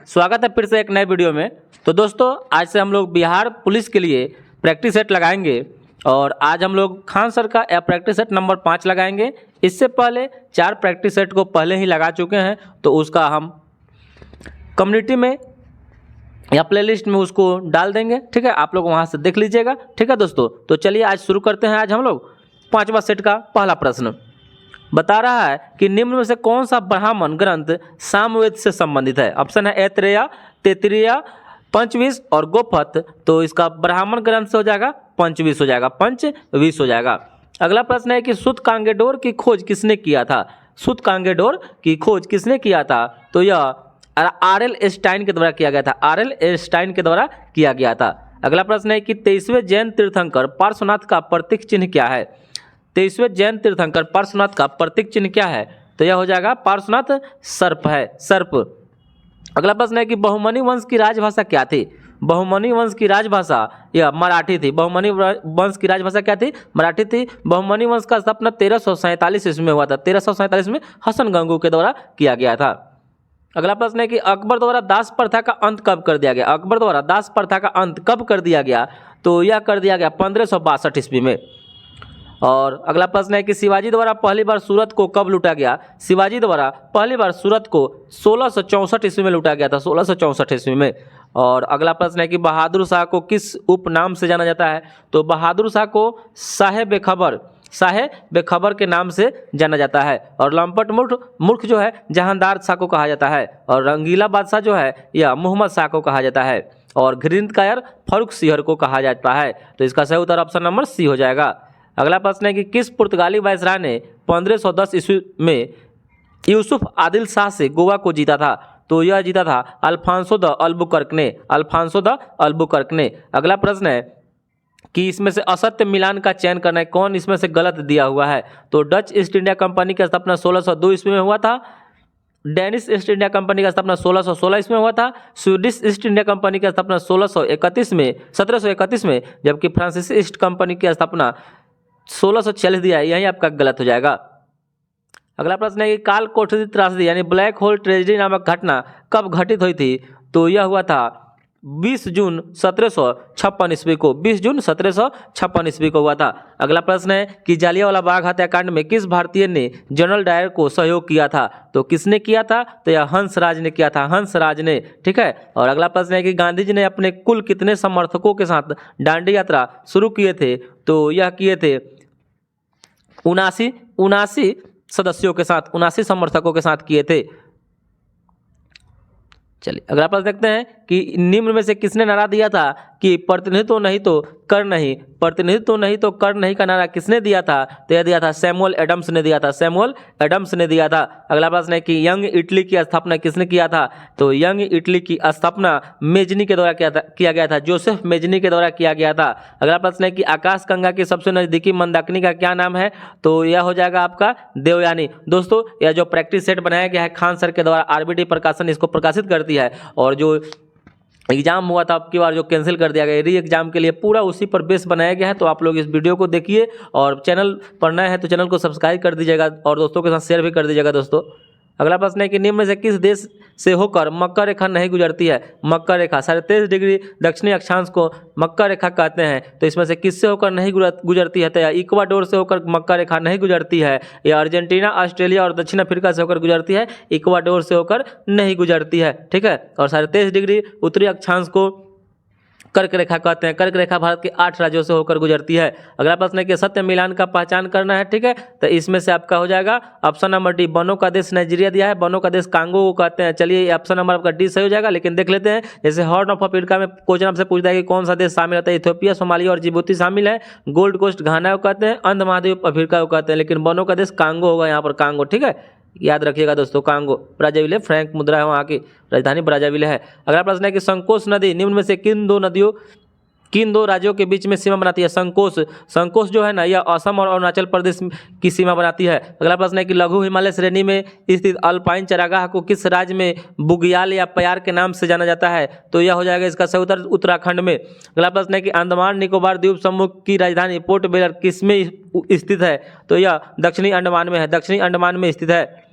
स्वागत है फिर से एक नए वीडियो में। तो दोस्तों आज से हम लोग बिहार पुलिस के लिए प्रैक्टिस सेट लगाएंगे और आज हम लोग खान सर का प्रैक्टिस सेट नंबर 5 लगाएंगे। इससे पहले 4 प्रैक्टिस सेट को पहले ही लगा चुके हैं, तो उसका हम कम्युनिटी में या प्लेलिस्ट में उसको डाल देंगे। ठीक है, आप लोग वहाँ से देख लीजिएगा। ठीक है दोस्तों, तो चलिए आज शुरू करते हैं। आज हम लोग 5वां सेट का पहला प्रश्न बता रहा है कि निम्न में से कौन सा ब्राह्मण ग्रंथ सामवेद से संबंधित है। ऑप्शन है ऐत्रेय, तैत्तिरीय, पंचविंश और गोपथ। तो इसका ब्राह्मण ग्रंथ से हो जाएगा पंचविंश हो जाएगा, पंचविंश हो जाएगा। अगला प्रश्न है कि सूत कांगेडोर की खोज किसने किया था। सूत कांगेडोर की खोज किसने किया था, तो यह आर.एल. स्टाइन के द्वारा किया गया था। आर.एल. स्टाइन के द्वारा किया गया था। अगला प्रश्न है कि 23वें जैन तीर्थंकर पार्श्वनाथ का प्रतीक चिन्ह क्या है। 23वें जैन तीर्थंकर पार्श्वनाथ का प्रतीक चिन्ह क्या है, तो यह हो जाएगा पार्श्वनाथ सर्प है, सर्प। अगला प्रश्न है कि बहुमनी वंश की राजभाषा क्या थी। बहुमनी वंश की राजभाषा यह मराठी थी। बहुमनी वंश की राजभाषा क्या थी, मराठी थी। बहुमनी वंश का स्थापना 1347 ईस्वी में हुआ था। 1347 में हसन गंगू के द्वारा किया गया था। अगला प्रश्न है कि अकबर द्वारा दास प्रथा का अंत कब कर दिया गया। अकबर द्वारा दास प्रथा का अंत कब कर दिया गया, तो यह कर दिया गया 1562 ईस्वी में। और अगला प्रश्न है कि शिवाजी द्वारा पहली बार सूरत को कब लूटा गया। शिवाजी द्वारा पहली बार सूरत को 1664 ईस्वी में लूटा गया था, 1664 ईस्वी में। और अगला प्रश्न है कि बहादुर शाह को किस उपनाम से जाना जाता है, तो बहादुर शाह को शाह बेखबर, शाह बेखबर के नाम से जाना जाता है। और लंपट मूर्ख जो है जहांदार शाह को कहा जाता है। और रंगीला बादशाह जो है यह मोहम्मद शाह को कहा जाता है। और घृणित कायर फर्रुख सिहर को कहा जाता है। तो इसका सही उत्तर ऑप्शन नंबर सी हो जाएगा। अगला प्रश्न है कि किस पुर्तगाली वायसराय ने 1510 ईस्वी में यूसुफ आदिल शाह से गोवा को जीता था, तो यह जीता था अल्फांसो द अल्बुकर्क ने, अल्फांसो द अल्बुकर्क ने। अगला प्रश्न है कि इसमें से असत्य मिलान का चयन करना है, कौन इसमें से गलत दिया हुआ है। तो डच ईस्ट इंडिया कंपनी की स्थापना 1602 ईस्वी में हुआ था। डेनिश ईस्ट इंडिया कंपनी का स्थापना 1616 ईस्वी में हुआ था। स्वीडिश ईस्ट इंडिया कंपनी की स्थापना 1731 में, जबकि फ्रांसीसी ईस्ट कंपनी की स्थापना 1646 दिया है, यही आपका गलत हो जाएगा। अगला प्रश्न है कि काल कोठरी त्रासदी यानी ब्लैक होल ट्रेजेडी नामक घटना कब घटित हुई थी, तो यह हुआ था 20 जून 1756 ईस्वी को, 20 जून 1756 ईस्वी को हुआ था। अगला प्रश्न है कि जालियांवाला बाग हत्याकांड में किस भारतीय ने जनरल डायर को सहयोग किया था, तो किसने किया था, तो यह हंसराज ने किया था, हंसराज ने। ठीक है। और अगला प्रश्न है कि गांधी जी ने अपने कुल कितने समर्थकों के साथ दांडी यात्रा शुरू किए थे, तो यह किए थे 79 सदस्यों के साथ, 79 समर्थकों के साथ किए थे। चलिए अगला प्रश्न देखते हैं कि निम्न में से किसने नारा दिया था कि प्रतिनिधित्व नहीं तो कर नहीं, प्रतिनिधित्व नहीं तो कर नहीं का नारा किसने दिया था, तो यह दिया था सैमुअल एडम्स ने दिया था, सैमुअल एडम्स ने दिया था। अगला प्रश्न है कि यंग इटली की स्थापना किसने किया था, तो यंग इटली की स्थापना मेजनी के द्वारा किया गया था, जोसेफ मेजनी के द्वारा किया गया था। अगला प्रश्न है कि आकाश गंगा की सबसे नजदीकी मंदाकिनी का क्या नाम है, तो यह हो जाएगा आपका देवयानी। दोस्तों यह जो प्रैक्टिस सेट बनाया गया है खान सर के द्वारा, आरबीटी प्रकाशन इसको प्रकाशित करती है। और जो एग्जाम हुआ था अब की बार जो कैंसिल कर दिया गया, री एग्जाम के लिए पूरा उसी पर बेस बनाया गया है। तो आप लोग इस वीडियो को देखिए और चैनल पर नए हैं तो चैनल को सब्सक्राइब कर दीजिएगा और दोस्तों के साथ शेयर भी कर दीजिएगा। दोस्तों अगला प्रश्न है कि निम्न में से किस देश से होकर मकर रेखा नहीं गुजरती है। मकर रेखा 23.5 डिग्री दक्षिणी अक्षांश को मकर रेखा कहते हैं। तो इसमें से किससे होकर नहीं गुजरती है, तो या इक्वाडोर से होकर मकर रेखा नहीं गुजरती है, या अर्जेंटीना, ऑस्ट्रेलिया और दक्षिण अफ्रीका से होकर गुजरती है, इक्वाडोर से होकर नहीं गुजरती है। ठीक है। और 23.5 डिग्री उत्तरी अक्षांश को कर्क रेखा कहते हैं। कर्क रेखा भारत के 8 राज्यों से होकर गुजरती है। अगला प्रश्न है कि सत्य मिलान का पहचान करना है। ठीक है। तो इसमें से आपका हो जाएगा ऑप्शन नंबर डी, बनों का देश नाइजीरिया दिया है, बनों का देश कांगो को कहते हैं। चलिए ऑप्शन नंबर आपका डी सही हो जाएगा। लेकिन देख लेते हैं, जैसे हॉर्न ऑफ अफ्रीका में क्वेश्चन आपसे पूछता है कि कौन सा देश शामिल होता है, इथियोपिया, सोमालिया और जिबूती शामिल है। गोल्ड कोस्ट घाना को कहते हैं, अंध महाद्वीप अफ्रीका को कहते हैं, लेकिन बनों का देश कांगो होगा यहाँ पर, कांगो। ठीक है, याद रखिएगा दोस्तों, कांगो ब्राज़ाविले, फ्रैंक मुद्रा है, वहाँ की राजधानी ब्राज़ाविले है। अगला प्रश्न है कि संकोच नदी निम्न में से किन दो राज्यों के बीच में सीमा बनाती है। संकोच जो है ना, यह असम और अरुणाचल प्रदेश की सीमा बनाती है। अगला प्रश्न है कि लघु हिमालय श्रेणी में स्थित अल्पाइन चरागाह को किस राज्य में बुग्याल या प्यार के नाम से जाना जाता है, तो यह हो जाएगा इसका सही उत्तर उत्तराखंड में। अगला प्रश्न है कि अंडमान निकोबार द्वीप समूह की राजधानी पोर्ट ब्लेयर किस में स्थित है, तो यह दक्षिणी अंडमान में है, दक्षिणी अंडमान में स्थित है।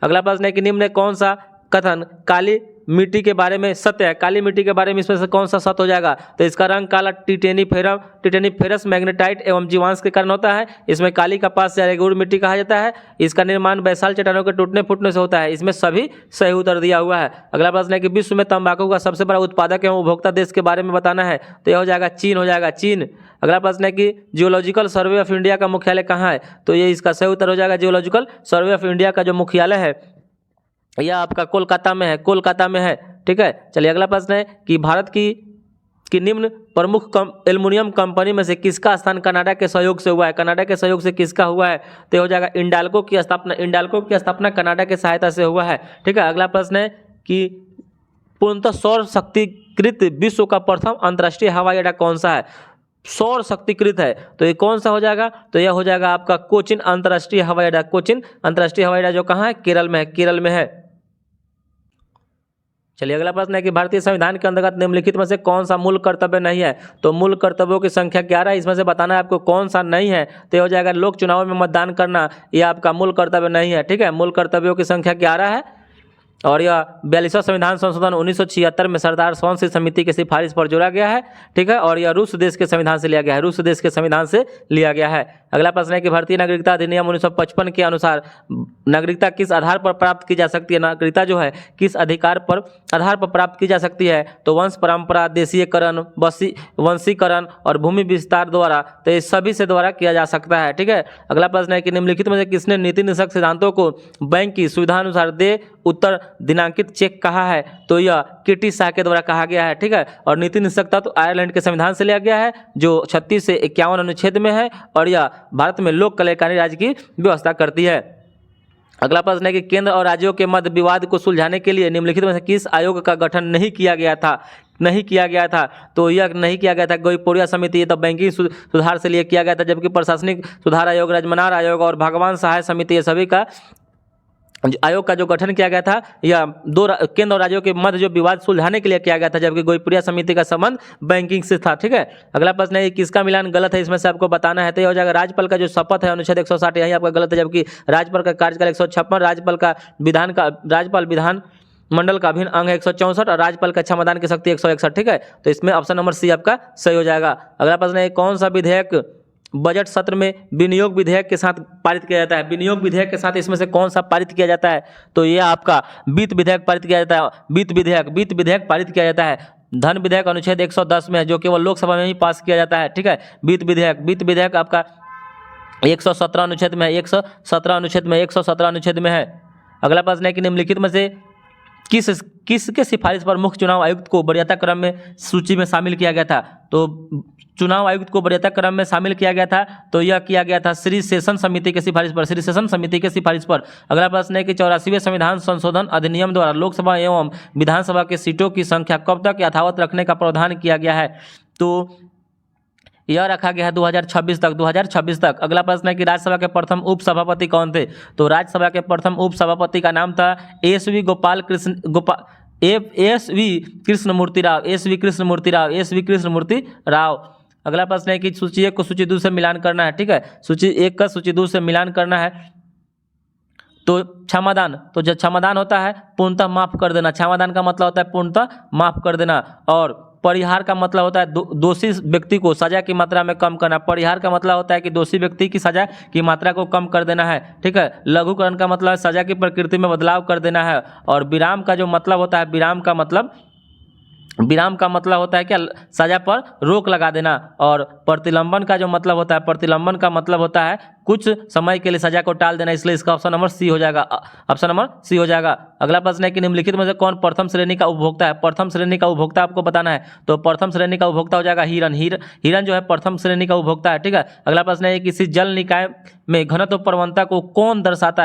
अगला प्रश्न है कि निम्न में कौन सा कथन काली मिट्टी के बारे में सत्य है, काली मिट्टी के बारे में इसमें से कौन सा सत्य हो जाएगा? तो इसका रंग काला टिटेनीफेरस मैग्नेटाइट एवं जीवांश के कारण होता है। इसमें काली कपास या रेगुड़ मिट्टी कहा जाता है। इसका निर्माण बैसाल्ट चट्टानों के टूटने फूटने से होता है। इसमें सभी सही उत्तर दिया हुआ है। अगला प्रश्न है कि विश्व में तंबाकू का सबसे बड़ा उत्पादक एवं उपभोक्ता देश के बारे में बताना है। तो यह हो जाएगा चीन, हो जाएगा चीन। अगला प्रश्न है कि जियोलॉजिकल सर्वे ऑफ इंडिया का मुख्यालय कहाँ है? तो ये इसका सही उत्तर हो जाएगा जियोलॉजिकल सर्वे ऑफ इंडिया का जो मुख्यालय है यह आपका कोलकाता में है, कोलकाता में है। ठीक है, चलिए अगला प्रश्न है कि भारत की निम्न प्रमुख एल्युमिनियम कंपनी में से किसका स्थान कनाडा के सहयोग से हुआ है? कनाडा के सहयोग से किसका हुआ है? तो हो जाएगा इंडाल्को की स्थापना कनाडा के सहायता से हुआ है। ठीक है, अगला प्रश्न है कि पूर्णतः सौर शक्तिकृत विश्व का प्रथम अंतर्राष्ट्रीय हवाई अड्डा कौन सा है? सौर शक्तिकृत है तो ये कौन सा हो जाएगा? तो यह हो जाएगा आपका कोचिन अंतर्राष्ट्रीय हवाई अड्डा। कोचिन अंतर्राष्ट्रीय हवाई अड्डा जो कहाँ है? केरल में है, केरल में है। चलिए अगला प्रश्न है कि भारतीय संविधान के अंतर्गत निम्नलिखित में से कौन सा मूल कर्तव्य नहीं है? तो मूल कर्तव्यों की संख्या 11 है, इसमें से बताना है आपको कौन सा नहीं है। तो ये हो जाएगा लोक चुनाव में मतदान करना, यह आपका मूल कर्तव्य नहीं है। ठीक है, मूल कर्तव्यों की संख्या 11 है और यह 42वां संविधान संशोधन 1976 में सरदार स्वान समिति की सिफारिश पर जोड़ा गया है। ठीक है, और यह रूस देश के संविधान से लिया गया है, रूस देश के संविधान से लिया गया है। अगला प्रश्न है कि भारतीय नागरिकता अधिनियम 1955 के अनुसार नागरिकता किस आधार पर प्राप्त की जा सकती है? नागरिकता जो है किस आधार पर प्राप्त की जा सकती है? तो वंश परंपरा, देशीयकरण, वंशीकरण और भूमि विस्तार द्वारा, तो ये सभी से द्वारा किया जा सकता है। ठीक है, अगला प्रश्न है कि निम्नलिखित में से किसने नीति निषेध सिद्धांतों को बैंक की सुविधा अनुसार दे उत्तर दिनांकित चेक कहा है? तो यह केटी शाह के द्वारा कहा गया है। ठीक है, और नीति निषेधता तो आयरलैंड के संविधान से लिया गया है जो 36 से 51 अनुच्छेद में है और यह भारत में लोक कल्याणकारी राज्य की व्यवस्था करती है। अगला प्रश्न है कि केंद्र और राज्यों के मध्य विवाद को सुलझाने के लिए निम्नलिखित में से किस आयोग का गठन नहीं किया गया था? तो यह नहीं किया गया था गोईपोरिया समिति, ये तो बैंकिंग सुधार से लिए किया गया था, जबकि प्रशासनिक सुधार आयोग, राजमनार आयोग और भगवान सहाय समिति, ये सभी का आयोग का जो गठन किया गया था यह केंद्र और राज्यों के मध्य जो विवाद सुलझाने के लिए किया गया था, जबकि गोईपुरिया समिति का संबंध बैंकिंग से था। ठीक है, अगला प्रश्न है किसका मिलान गलत है, इसमें से आपको बताना है। तो यह हो जाएगा राज्यपाल का जो शपथ है अनुच्छेद 160 यही आपका गलत है, जबकि राज्यपाल का कार्यकाल 156, राज्यपाल विधान मंडल का अभिन्न अंग है 164 और राज्यपाल का क्षमदान की शक्ति 161। ठीक है, तो इसमें ऑप्शन नंबर सी आपका सही हो जाएगा। अगला प्रश्न है कौन सा विधेयक बजट सत्र में विनियोग विधेयक के साथ पारित किया जाता है? विनियोग विधेयक के साथ इसमें से कौन सा पारित किया जाता है? तो ये आपका वित्त विधेयक पारित किया जाता है। वित्त विधेयक पारित किया जाता है। धन विधेयक अनुच्छेद 110 में है जो केवल लोकसभा में ही पास किया जाता है। ठीक है, वित्त विधेयक आपका 117 अनुच्छेद में है, 117 अनुच्छेद में है। अगला प्रश्न है कि निम्नलिखित में से किसके सिफारिश पर मुख्य चुनाव आयुक्त को वरीयता क्रम में सूची में शामिल किया गया था? तो चुनाव आयुक्त को वरीयता क्रम में शामिल किया गया था, तो यह किया गया था श्री सेशन समिति के सिफारिश पर। अगला प्रश्न है कि 84वें संविधान संशोधन अधिनियम द्वारा लोकसभा एवं विधानसभा के सीटों की संख्या कब तक यथावत रखने का प्रावधान किया गया है? तो यह रखा गया है 2026 तक। अगला प्रश्न है कि राज्यसभा के प्रथम उपसभापति कौन थे? तो राज्यसभा के प्रथम उपसभापति का नाम था एसवी कृष्णमूर्ति राव। अगला प्रश्न है कि सूची 1 को सूची 2 से मिलान करना है। ठीक है, सूची 1 का सूची 2 से मिलान करना है। तो क्षमादान, तो जो क्षमादान होता है पूर्णतः माफ कर देना, क्षमादान का मतलब होता है पूर्णतः माफ कर देना। और परिहार का मतलब होता है दोषी व्यक्ति को सजा की मात्रा में कम करना। परिहार का मतलब होता है कि दोषी व्यक्ति की सजा की मात्रा को कम कर देना है। ठीक है, लघुकरण का मतलब है सजा की प्रकृति में बदलाव कर देना है। और विराम का जो मतलब होता है विराम का मतलब होता है क्या? सजा पर रोक लगा देना। और प्रतिलंबन का जो मतलब होता है कुछ समय के लिए सजा को टाल देना, इसलिए इसका ऑप्शन नंबर सी हो जाएगा। अगला प्रश्न है कि निम्नलिखित में से कौन प्रथम श्रेणी का उपभोक्ता है? प्रथम श्रेणी का उपभोक्ता आपको बताना है। तो प्रथम श्रेणी का उपभोक्ता हो जाएगा हिरन जो है प्रथम श्रेणी का उपभोक्ता है। ठीक है, अगला प्रश्न है किसी जल निकाय में घनत्व प्रवणता को कौन दर्शाता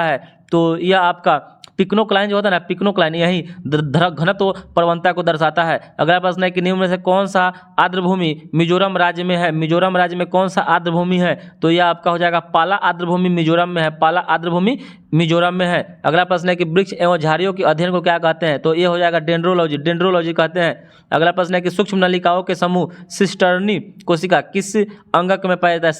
है? तो यह आपका पिक्नोक्लाइन जो होता है ना, पिक्नोक्लाइन यही घनत्व प्रवणता को दर्शाता है। अगला प्रश्न है कि निम्न में से कौन सा आर्द्रभूमि मिजोरम राज्य में है? मिजोरम राज्य में कौन सा आर्द्रभूमि है? तो यह आपका हो जाएगा पाला आर्द्रभूमि मिजोरम में है। अगला प्रश्न है कि वृक्ष एवं झाड़ियों के अध्ययन को क्या कहते हैं? तो ये हो जाएगा डेंड्रोलॉजी कहते हैं। अगला प्रश्न है कि सूक्ष्म नलिकाओं के समूह सिस्टर्नी कोशिका किस अंगक में पाया जाता है?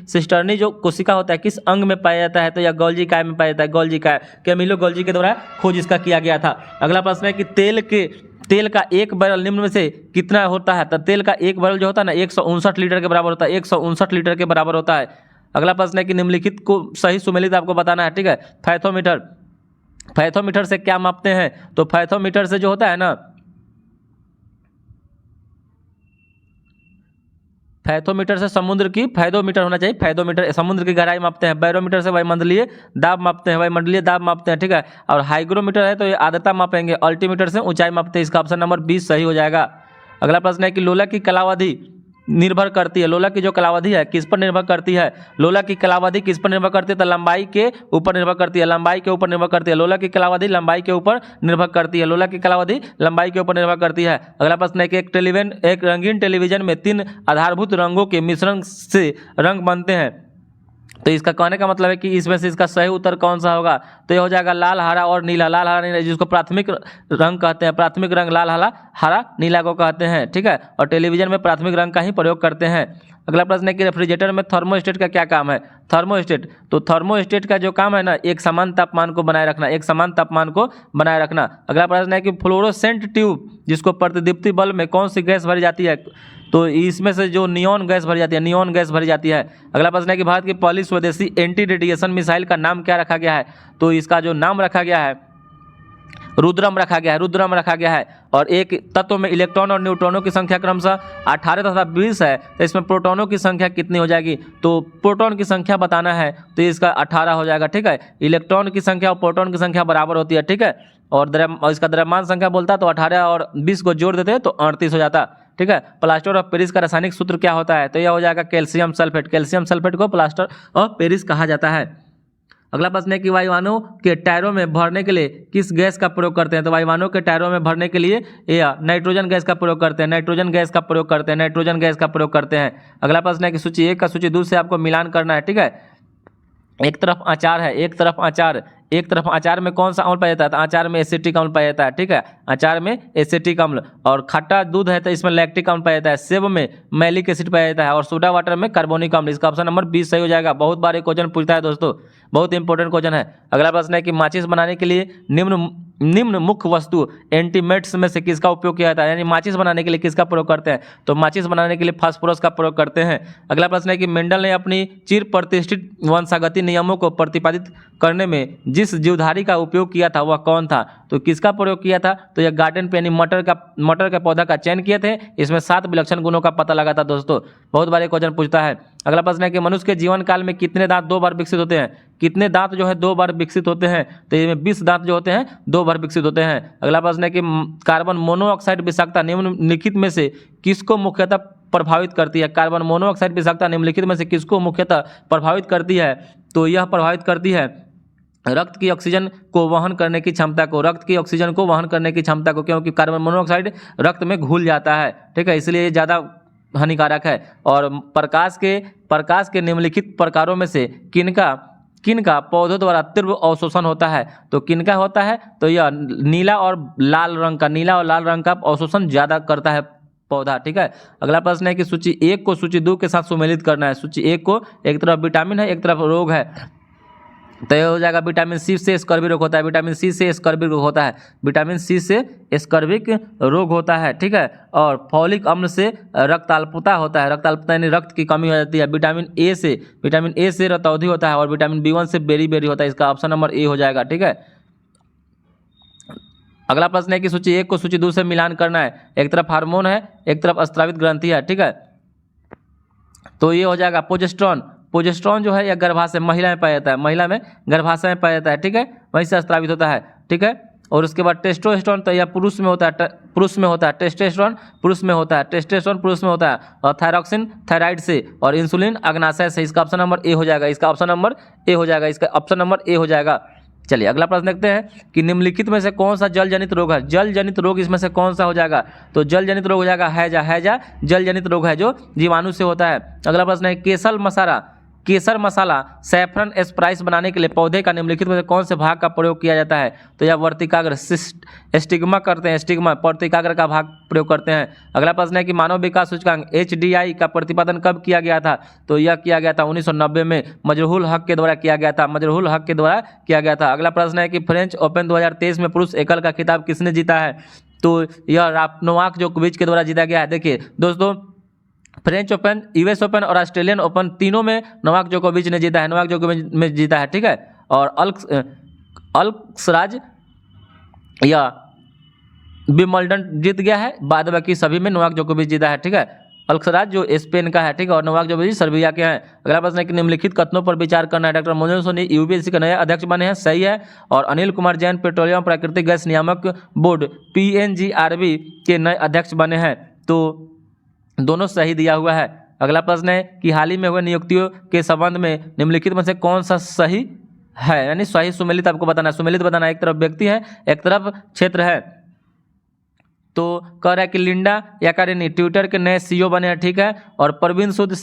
सिस्टर्नी जो कोशिका होता है किस अंग में पाया जाता है? तो यह गोल्जी काय में पाया जाता है, गोल्जी काय, कैमिलो मेट्रोलॉजी के द्वारा खोज इसका किया गया था। अगला प्रश्न है कि तेल का एक बैरल निम्न में से कितना होता है? तो तेल का एक बैरल जो होता है ना 159 लीटर के बराबर होता है, 159 लीटर के बराबर होता है। अगला प्रश्न है कि निम्नलिखित को सही सुमेलित आपको बताना है, ठीक है। फैथोमीटर से क्या मापते हैं? तो फैथोमीटर से जो होता है ना, फैथोमीटर से समुद्र की, फैथोमीटर होना चाहिए, फैथोमीटर समुद्र की गहराई मापते हैं। बैरोमीटर से वायुमंडलीय दाब मापते हैं, वायुमंडलीय दाब मापते हैं, ठीक है। और हाइग्रोमीटर है तो ये आर्द्रता मापेंगे। अल्टीमीटर से ऊंचाई मापते हैं। इसका ऑप्शन नंबर 20 सही हो जाएगा। अगला प्रश्न है कि लोला की कलावधि निर्भर करती है, लोला की जो कलावधि है किस पर निर्भर करती है? लोला की कलावधि किस पर निर्भर करती है? तो लंबाई के ऊपर निर्भर करती है, लंबाई के ऊपर निर्भर करती है। लोला की कलावधि लंबाई के ऊपर निर्भर करती है, लोला की कलावधि लंबाई के ऊपर निर्भर करती है। अगला प्रश्न है कि एक रंगीन टेलीविजन में 3 आधारभूत रंगों के मिश्रण से रंग बनते हैं। तो इसका कहने का मतलब है कि इसमें से इसका सही उत्तर कौन सा होगा? तो ये हो जाएगा लाल, हरा और नीला। लाल, हरा, नीला, जिसको प्राथमिक रंग कहते हैं। प्राथमिक रंग लाल, हरा, नीला को कहते हैं, ठीक है। और टेलीविजन में प्राथमिक रंग का ही प्रयोग करते हैं। अगला प्रश्न है कि रेफ्रिजरेटर में थर्मोस्टेट का क्या काम है? थर्मोस्टेट, तो थर्मोस्टेट का जो काम है ना, एक समान तापमान को बनाए रखना, एक समान तापमान को बनाए रखना। अगला प्रश्न है कि फ्लोरोसेंट ट्यूब जिसको प्रतिदीप्ति बल्ब में कौन सी गैस भरी जाती है? तो इसमें से जो नियॉन गैस भरी जाती है, नियॉन गैस भरी जाती है। अगला प्रश्न है कि भारत की पहली स्वदेशी एंटी रेडिएशन मिसाइल का नाम क्या रखा गया है? तो इसका जो नाम रखा गया है रुद्रम रखा गया है, रुद्रम रखा गया है। और एक तत्व में इलेक्ट्रॉन और न्यूट्रॉनों की संख्या क्रमशः 18 तथा 20 है, तो इसमें प्रोटॉनों की संख्या कितनी हो जाएगी? तो प्रोटॉन की संख्या बताना है तो इसका 18 हो जाएगा, ठीक है। इलेक्ट्रॉन की संख्या और प्रोटॉन की संख्या बराबर होती है, ठीक है। और इसका द्रव्यमान संख्या बोलता तो 18 और 20 को जोड़ देते तो 38 हो जाता, ठीक है। प्लास्टर ऑफ पेरिस का रासायनिक सूत्र क्या होता है? तो यह हो जाएगा कैल्शियम सल्फेट। कैल्शियम सल्फेट को प्लास्टर ऑफ पेरिस कहा जाता है। अगला प्रश्न है कि वायुयानों के टायरों में भरने के लिए किस गैस का प्रयोग करते हैं? तो वायुयानों के टायरों में भरने के लिए या नाइट्रोजन गैस का प्रयोग करते हैं, नाइट्रोजन गैस का प्रयोग करते हैं, नाइट्रोजन गैस का प्रयोग करते हैं। अगला प्रश्न है कि सूची 1 का सूची 2 से आपको मिलान करना है, ठीक है। एक तरफ अचार है, एक तरफ अचार में कौन सा अम्ल पाया जाता है? तो अचार में एसिटिक अम्ल पाया जाता है, ठीक है। अचार में एसिटिक अम्ल। और खट्टा दूध है तो इसमें लैक्टिक अम्ल पाया जाता है। सेब में मैलिक एसिड पाया जाता है और सोडा वाटर में कार्बोनिक अम्ल। इसका ऑप्शन नंबर 20 सही हो जाएगा। बहुत बार ये क्वेश्चन पूछता है दोस्तों, बहुत इंपॉर्टेंट क्वेश्चन है। अगला प्रश्न है कि माचिस बनाने के लिए निम्न मुख्य वस्तु एंटीमेट्स में से किसका उपयोग किया जाता है? यानी माचिस बनाने के लिए किसका प्रयोग करते हैं? तो माचिस बनाने के लिए फास्फोरस का प्रयोग करते हैं। अगला प्रश्न है कि मेंडल ने अपनी चिर प्रतिष्ठित वंशागति नियमों को प्रतिपादित करने में जिस जीवधारी का उपयोग किया था वह कौन था? तो किसका प्रयोग किया था? तो यह गार्डन पे यानी मटर के पौधा का चयन किए थे। इसमें 7 विलक्षण गुणों का पता लगा था दोस्तों। बहुत बार क्वेश्चन पूछता है। अगला प्रश्न है कि मनुष्य के जीवन काल में कितने दांत 2 बार विकसित होते हैं? कितने दांत जो है 2 बार विकसित होते हैं? तो इसमें 20 दांत जो होते हैं 2 बार विकसित होते हैं। अगला प्रश्न है कि कार्बन मोनोऑक्साइड विषाक्तता निम्नलिखित में से किसको मुख्यतः प्रभावित करती है? कार्बन मोनोऑक्साइड विषाक्तता निम्नलिखित में से किसको मुख्यतः प्रभावित करती है? तो यह प्रभावित करती है रक्त की ऑक्सीजन को वहन करने की क्षमता को, रक्त की ऑक्सीजन को वहन करने की क्षमता को, क्योंकि कार्बन मोनोऑक्साइड रक्त में घुल जाता है, ठीक है, इसलिए ये ज़्यादा हानिकारक है। और प्रकाश के निम्नलिखित प्रकारों में से किनका पौधों द्वारा तीव्र अवशोषण होता है? तो किनका होता है? तो यह नीला और लाल रंग का अवशोषण ज़्यादा करता है पौधा, ठीक है। अगला प्रश्न है कि सूची 1 को सूची 2 के साथ सुमेलित करना है। सूची 1 को एक तरफ विटामिन है, एक तरफ रोग है, तो यह हो जाएगा विटामिन सी से स्कर्वी रोग होता है, विटामिन सी से स्कर्वी रोग होता है, विटामिन सी से स्कर्विक रोग होता है, ठीक है। और फॉलिक अम्ल से रक्ताल्पता होता है, रक्ताल्पता यानी रक्त की कमी हो जाती है। विटामिन ए से रतौंधी होता है और विटामिन B1 से बेरी होता है। इसका ऑप्शन नंबर ए हो जाएगा, ठीक है। अगला प्रश्न है कि सूची 1 को सूची 2 से मिलान करना है। एक तरफ हार्मोन है, एक तरफ स्रावित ग्रंथि है, ठीक है। तो ये हो जाएगा प्रोजेस्टेरोन जो है यह गर्भाशय महिला में पाया जाता है, महिला में गर्भाशय में पाया जाता है, ठीक है, वहीं से स्रावित होता है, ठीक है। और उसके बाद टेस्टोस्टेरोन तो यह पुरुष में होता है, टेस्टोस्टेरोन पुरुष में होता है, और थायरॉक्सिन थायराइड से, और इंसुलिन अग्नाशय से। इसका ऑप्शन नंबर ए हो जाएगा, इसका ऑप्शन नंबर ए हो जाएगा। चलिए अगला प्रश्न देखते हैं कि निम्नलिखित में से कौन सा जल जनित रोग है? जल जनित रोग इसमें से कौन सा हो जाएगा? तो जल जनित रोग हो जाएगा हैजा जल जनित रोग है जो जीवाणु से होता है। अगला प्रश्न है केसर मसाला सैफरन स्पाइस बनाने के लिए पौधे का निम्नलिखित में से कौन से भाग का प्रयोग किया जाता है? तो यह वर्तिकाग्र स्टिग्मा करते हैं, स्टिग्मा वर्तिकाग्र का भाग प्रयोग करते हैं। अगला प्रश्न है कि मानव विकास सूचकांक HDI का प्रतिपादन कब किया गया था? तो यह किया गया था 1990 में, मजरूल हक के द्वारा किया गया था, मजरूल हक के द्वारा किया गया था। अगला प्रश्न है कि फ्रेंच ओपन 2023 में पुरुष एकल का खिताब किसने जीता है? तो यह नोवाक जोकोविच के द्वारा जीता गया है। देखिए दोस्तों, फ्रेंच ओपन, US ओपन और ऑस्ट्रेलियन ओपन तीनों में नोवाक जोकोविच ने जीता है, नोवाक जोकोविच में जीता है, ठीक है। और अल्कराज या विंबलडन जीत गया है, बाद बाकी सभी में नोवाक जोकोविच जीता है, ठीक है। अल्कराज जो स्पेन का है, ठीक है, और नोवाक जोकोविच सर्बिया के हैं। अगला प्रश्न है कि निम्नलिखित कथनों पर विचार करना है। डॉक्टर मनोज सोनी UPSC के नए अध्यक्ष बने हैं, सही है। और अनिल कुमार जैन पेट्रोलियम प्राकृतिक गैस नियामक बोर्ड PNGRB के नए अध्यक्ष बने हैं, तो दोनों सही दिया हुआ है। अगला प्रश्न है कि हाल ही में हुए नियुक्तियों के संबंध में निम्नलिखित में से कौन सा सही है? यानी सही सुमेलित आपको बताना है। सुमेलित बताना, एक तरफ व्यक्ति है, एक तरफ क्षेत्र है। तो कह रहा है कि लिंडा याकारिनी ट्विटर के नए CEO बने हैं, ठीक है। और प्रवीण सूद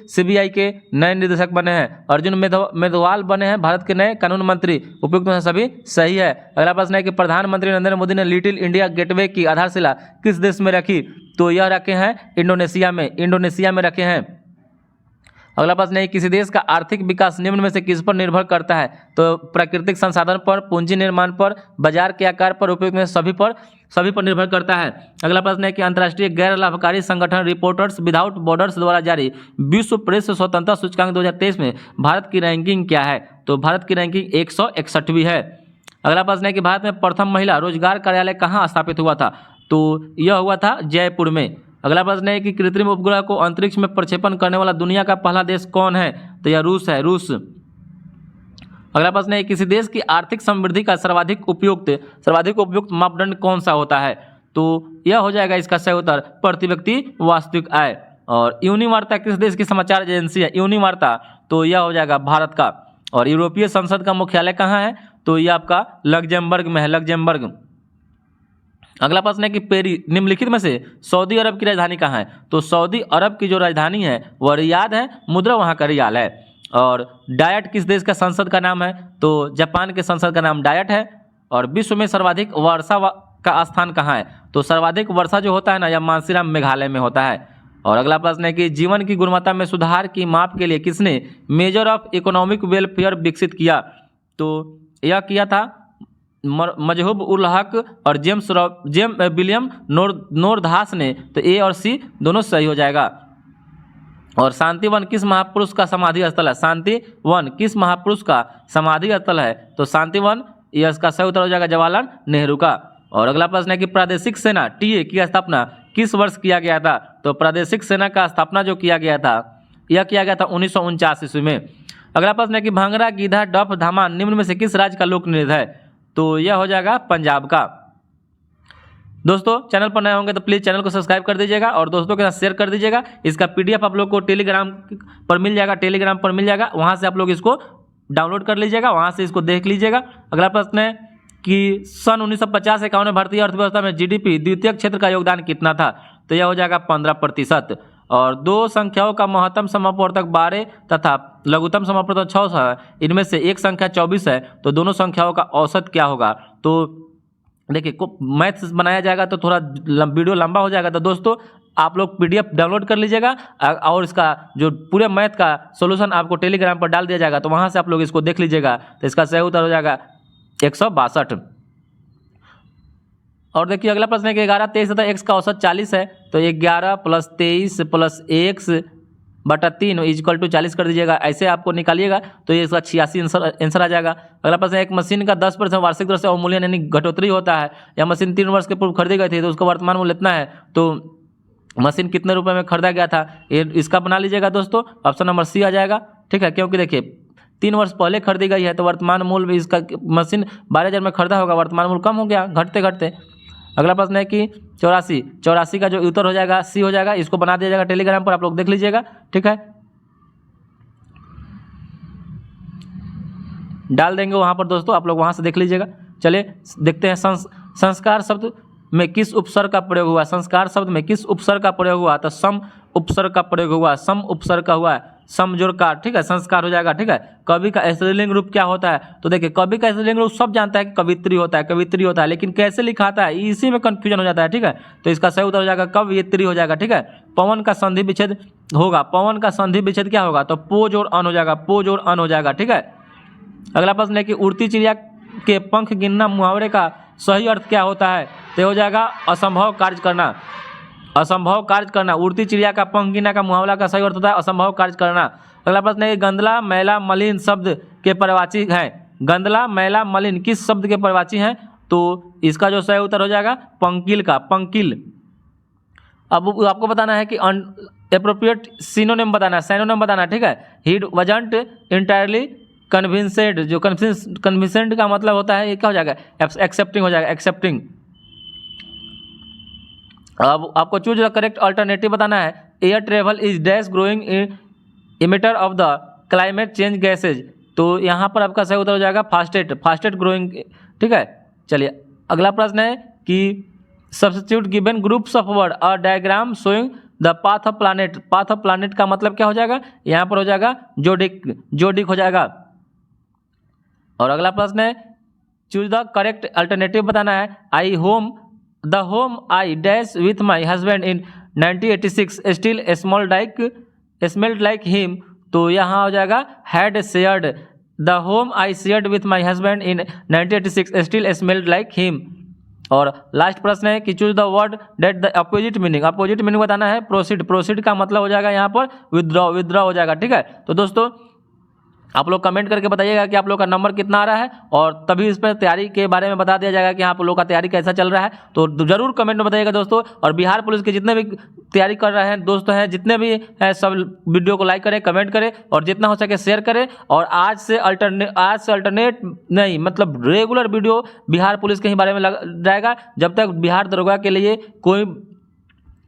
CBI के नए निदेशक बने हैं। अर्जुन मेघवाल बने हैं भारत के नए कानून मंत्री। उपयुक्त में सभी सही है। अगला प्रश्न है कि प्रधानमंत्री नरेंद्र मोदी ने लिटिल इंडिया गेटवे की आधारशिला किस देश में रखी? तो यह रखे हैं इंडोनेशिया में रखे हैं। अगला प्रश्न है किसी देश का आर्थिक विकास निम्न में से किस पर निर्भर करता है? तो प्राकृतिक संसाधन पर, पूंजी निर्माण पर, बाजार के आकार पर, उपयोग में सभी पर निर्भर करता है। अगला प्रश्न है कि अंतर्राष्ट्रीय गैर लाभकारी संगठन रिपोर्टर्स विदाउट बॉर्डर्स द्वारा जारी विश्व प्रेस स्वतंत्रता सूचकांक 2023 में भारत की रैंकिंग क्या है? तो भारत की रैंकिंग 161वीं है। अगला प्रश्न है कि भारत में प्रथम महिला रोजगार कार्यालय कहाँ स्थापित हुआ था? तो यह हुआ था जयपुर में। अगला प्रश्न है कि कृत्रिम उपग्रह को अंतरिक्ष में प्रक्षेपण करने वाला दुनिया का पहला देश कौन है? तो यह रूस है, रूस। अगला प्रश्न है किसी देश की आर्थिक समृद्धि का सर्वाधिक उपयुक्त मापदंड कौन सा होता है? तो यह हो जाएगा इसका सही उत्तर प्रति व्यक्ति वास्तविक आय। और यूनिवार्ता किस देश की समाचार एजेंसी है? यूनिवार्ता, तो यह हो जाएगा भारत का। और यूरोपीय संसद का मुख्यालय कहाँ है? तो यह आपका लग्जमबर्ग में है, लग्जमबर्ग। अगला प्रश्न है कि निम्नलिखित में से सऊदी अरब की राजधानी कहाँ है? तो सऊदी अरब की जो राजधानी है वह रियाद है, मुद्रा वहाँ का रियाल है। और डायट किस देश का संसद का नाम है? तो जापान के संसद का नाम डायट है। और विश्व में सर्वाधिक वर्षा का स्थान कहाँ है? तो सर्वाधिक वर्षा जो होता है ना, यह मानसीराम मेघालय में होता है। और अगला प्रश्न है कि जीवन की गुणवत्ता में सुधार की माप के लिए किसने मेजर ऑफ इकोनॉमिक वेलफेयर विकसित किया? तो यह किया था मजहूब उल हक और विलियम नोरधास ने। तो A और C दोनों सही हो जाएगा। और शांतिवन किस महापुरुष का समाधि स्थल है? शांतिवन किस महापुरुष का समाधि स्थल है? तो शांतिवन, यह इसका सही उत्तर हो जाएगा जवाहरलाल नेहरू का। और अगला प्रश्न है कि प्रादेशिक सेना TA की स्थापना किस वर्ष किया गया था? तो प्रादेशिक सेना का स्थापना जो किया गया था, यह किया गया था 1949 ईस्वी में। अगला प्रश्न है कि भांगड़ा, गीधा, डफ, धामा निम्न में से किस राज्य का लोक नृत्य है? तो यह हो जाएगा पंजाब का। दोस्तों, चैनल पर नए होंगे तो प्लीज़ चैनल को सब्सक्राइब कर दीजिएगा और दोस्तों के साथ शेयर कर दीजिएगा। इसका PDF आप लोग को टेलीग्राम पर मिल जाएगा, वहाँ से आप लोग इसको डाउनलोड कर लीजिएगा, वहाँ से इसको देख लीजिएगा। अगला प्रश्न है कि सन 1950-51 में भारतीय अर्थव्यवस्था में GDP द्वितीयक क्षेत्र का योगदान कितना था? तो यह हो जाएगा 15%। और दो संख्याओं का महत्तम समापवर्तक 12 तथा लघुत्तम समापवर्तक 6 है, इनमें से एक संख्या 24 है, तो दोनों संख्याओं का औसत क्या होगा? तो देखिए, मैथ्स बनाया जाएगा तो थोड़ा वीडियो लंबा हो जाएगा, तो दोस्तों आप लोग PDF डाउनलोड कर लीजिएगा और इसका जो पूरे मैथ का सॉल्यूशन आपको टेलीग्राम पर डाल दिया जाएगा, तो वहाँ से आप लोग इसको देख लीजिएगा। तो इसका सही उत्तर हो जाएगा 162। और देखिए अगला प्रश्न है कि 11, 23 तथा x का औसत 40 है, तो 11 + 23 + x बटा 3 = 40 कर दीजिएगा। ऐसे आपको निकालिएगा तो ये इसका 86 आंसर आ जाएगा। अगला प्रश्न है एक मशीन का 10% वार्षिक दर से अवमूल्यन यानी घटोतरी होता है, यह मशीन 3 वर्ष के पूर्व खरीदी गई थी, तो उसका वर्तमान मूल्य इतना है, तो मशीन कितने रुपए में खरीदा गया था, ये इसका बना लीजिएगा दोस्तों। ऑप्शन नंबर C आ जाएगा, ठीक है, क्योंकि देखिए 3 वर्ष पहले खरीदी गई है, तो वर्तमान मूल्य भी इसका मशीन 12,000 में खरीदा होगा, वर्तमान मूल्य कम हो गया घटते घटते। अगला प्रश्न है कि 84 का जो उत्तर हो जाएगा C हो जाएगा, इसको बना दिया जाएगा टेलीग्राम पर, आप लोग देख लीजिएगा, ठीक है, डाल देंगे वहाँ पर दोस्तों, आप लोग वहाँ से देख लीजिएगा। चलिए देखते हैं संस्कार शब्द में किस उपसर्ग का प्रयोग हुआ। संस्कार शब्द में किस उपसर्ग का प्रयोग हुआ? तो सम उपसर्ग का प्रयोग हुआ, सम उपसर्ग का हुआ है। समजोरकार, ठीक है, संस्कार हो जाएगा, ठीक है। कवि का स्त्रीलिंग रूप क्या होता है, तो देखिए कवि का स्त्रीलिंग रूप सब जानता है कि कवित्री होता है, कवित्री होता है, लेकिन कैसे लिखाता है इसी में कंफ्यूजन हो जाता है, ठीक है। तो इसका सही उत्तर हो जाएगा कवयित्री हो जाएगा, ठीक है। पवन का संधि विच्छेद होगा, पवन का संधि विच्छेद क्या होगा, तो पोज और अन हो जाएगा, पोज और अन हो जाएगा, ठीक है। अगला प्रश्न है कि उड़ती चिड़िया के पंख गिनना मुहावरे का सही अर्थ क्या होता है, तो हो जाएगा असंभव कार्य करना, असंभव कार्य करना। उड़ती चिड़िया का पंख गिनना का मुहावरा का सही अर्थ होता है असंभव कार्य करना। अगला प्रश्न है गंदला मैला मलिन शब्द के परिवाची हैं, गंदला मैला मलिन किस शब्द के परिवाची हैं, तो इसका जो सही उत्तर हो जाएगा पंकिल का, पंकिल। अब आपको बताना है कि एप्रोप्रिएट सिनोनिम बताना है, सिनोनिम बताना है, ठीक है। ही वाजंट इंटायरली कन्विंसेड, जो कन्विंसेंट का मतलब होता है ये क्या हो जाएगा, एक्सेप्टिंग हो जाएगा, एक्सेप्टिंग। अब आपको चूज द करेक्ट अल्टरनेटिव बताना है। Air travel is dash growing emitter of the climate change gases, तो यहाँ पर आपका सही उत्तर हो जाएगा फास्टेस्ट ग्रोइंग, ठीक है। चलिए अगला प्रश्न है कि substitute given groups of word a diagram showing the path of planet, path of planet का मतलब क्या हो जाएगा, यहाँ पर हो जाएगा जोडिक, जोडिक हो जाएगा। और अगला प्रश्न है चूज द करेक्ट अल्टरनेटिव बताना है। I home the home I dash with my husband in 1986 still smelled like him, तो यहाँ हो जाएगा had shared, the home I shared with my husband in 1986 still smelled like him. और last प्रश्न है कि choose the word that the opposite meaning, opposite meaning बताना है। प्रोसीड, प्रोसीड का मतलब हो जाएगा यहाँ पर विथड्रॉ, विथड्रॉ हो जाएगा, ठीक है। तो दोस्तों आप लोग कमेंट करके बताइएगा कि आप लोग का नंबर कितना आ रहा है, और तभी इस पर तैयारी के बारे में बता दिया जाएगा कि आप लोग का तैयारी कैसा चल रहा है। तो जरूर कमेंट में बताइएगा दोस्तों। और बिहार पुलिस के जितने भी तैयारी कर रहे हैं दोस्तों हैं, जितने भी हैं, सब वीडियो को लाइक करें, कमेंट करें, और जितना हो सके शेयर करें। और आज से अल्टरनेट नहीं, मतलब रेगुलर वीडियो बिहार पुलिस के ही बारे में जाएगा। जब तक बिहार दरोगा के लिए कोई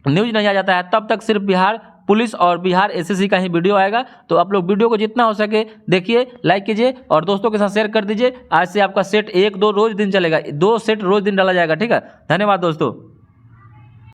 न्यूज नहीं आ जाता है तब तक सिर्फ बिहार पुलिस और बिहार एसएससी का ही वीडियो आएगा। तो आप लोग वीडियो को जितना हो सके देखिए, लाइक कीजिए और दोस्तों के साथ शेयर कर दीजिए। आज से आपका सेट 1-2 रोज दिन चलेगा, 2 सेट रोज दिन डाला जाएगा, ठीक है। धन्यवाद दोस्तों।